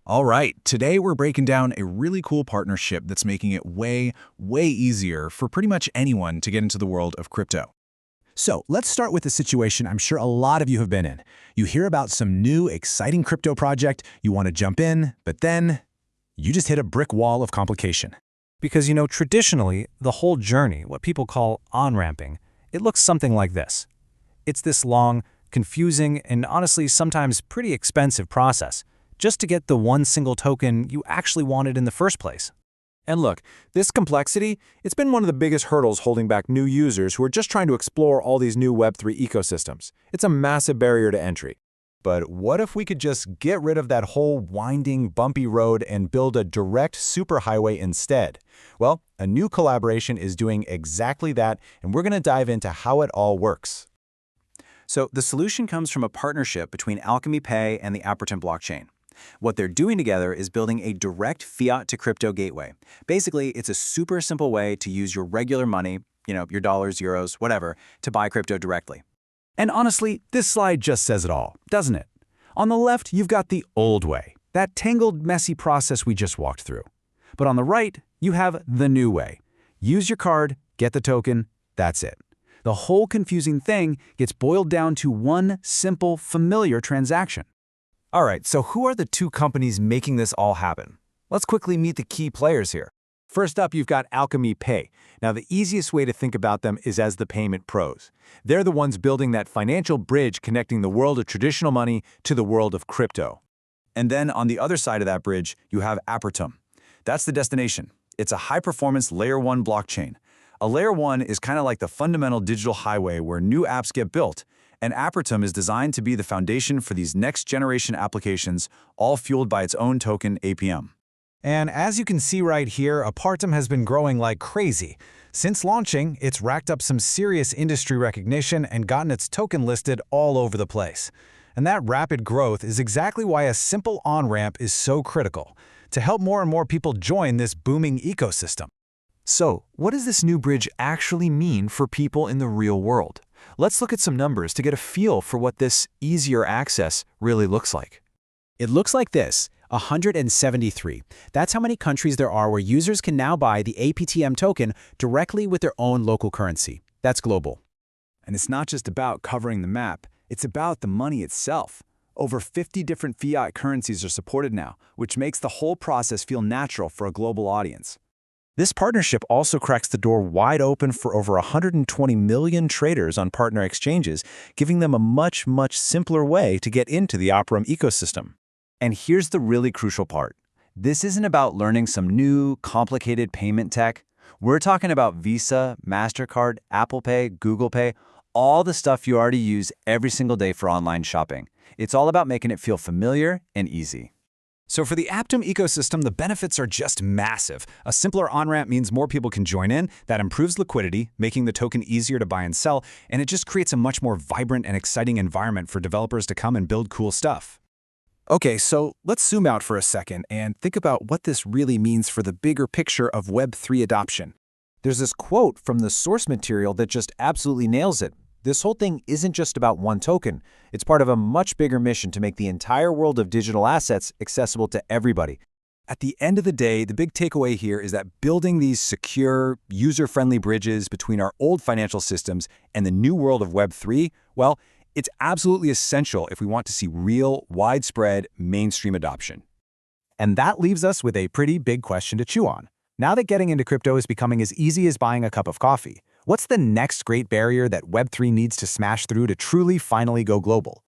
All right, today we're breaking down a really cool partnership that's making it way easier for pretty much anyone to get into the world of crypto. So let's start with a situation I'm sure a lot of you have been in. You hear about some new, exciting crypto project, you want to jump in, but then you just hit a brick wall of complication. Because, traditionally, the whole journey, what people call on-ramping, it looks something like this. It's this long, confusing, and honestly sometimes pretty expensive process just to get the one single token you actually wanted in the first place. And look, this complexity, it's been one of the biggest hurdles holding back new users who are just trying to explore all these new Web3 ecosystems. It's a massive barrier to entry. But what if we could just get rid of that whole winding, bumpy road and build a direct superhighway instead? Well, a new collaboration is doing exactly that, and we're going to dive into how it all works. So the solution comes from a partnership between Alchemy Pay and the Apertum blockchain. What they're doing together is building a direct fiat-to-crypto gateway. Basically, it's a super simple way to use your regular money, your dollars, euros, whatever, to buy crypto directly. And honestly, this slide just says it all, doesn't it? On the left, you've got the old way, that tangled, messy process we just walked through. But on the right, you have the new way. Use your card, get the token, that's it. The whole confusing thing gets boiled down to one simple, familiar transaction. All right, so who are the two companies making this all happen? Let's quickly meet the key players here. First up, you've got Alchemy Pay. Now, the easiest way to think about them is as the payment pros. They're the ones building that financial bridge connecting the world of traditional money to the world of crypto. And then on the other side of that bridge, you have Apertum. That's the destination. It's a high-performance Layer 1 blockchain. A Layer 1 is kind of like the fundamental digital highway where new apps get built, and Apertum is designed to be the foundation for these next-generation applications, all fueled by its own token, APM. And as you can see right here, Apertum has been growing like crazy. Since launching, it's racked up some serious industry recognition and gotten its token listed all over the place. And that rapid growth is exactly why a simple on-ramp is so critical, to help more and more people join this booming ecosystem. So, what does this new bridge actually mean for people in the real world? Let's look at some numbers to get a feel for what this easier access really looks like. It looks like this, 173. That's how many countries there are where users can now buy the APTM token directly with their own local currency. That's global. And it's not just about covering the map, it's about the money itself. Over 50 different fiat currencies are supported now, which makes the whole process feel natural for a global audience. This partnership also cracks the door wide open for over 120 million traders on partner exchanges, giving them a much simpler way to get into the Apertum ecosystem. And here's the really crucial part. This isn't about learning some new, complicated payment tech. We're talking about Visa, MasterCard, Apple Pay, Google Pay, all the stuff you already use every single day for online shopping. It's all about making it feel familiar and easy. So for the Apertum ecosystem, the benefits are just massive. A simpler on-ramp means more people can join in, that improves liquidity, making the token easier to buy and sell, and it just creates a much more vibrant and exciting environment for developers to come and build cool stuff. Okay, so let's zoom out for a second and think about what this really means for the bigger picture of Web3 adoption. There's this quote from the source material that just absolutely nails it. This whole thing isn't just about one token. It's part of a much bigger mission to make the entire world of digital assets accessible to everybody. At the end of the day, the big takeaway here is that building these secure, user-friendly bridges between our old financial systems and the new world of Web3, well, it's absolutely essential if we want to see real, widespread, mainstream adoption. And that leaves us with a pretty big question to chew on. Now that getting into crypto is becoming as easy as buying a cup of coffee, what's the next great barrier that Web3 needs to smash through to truly finally go global?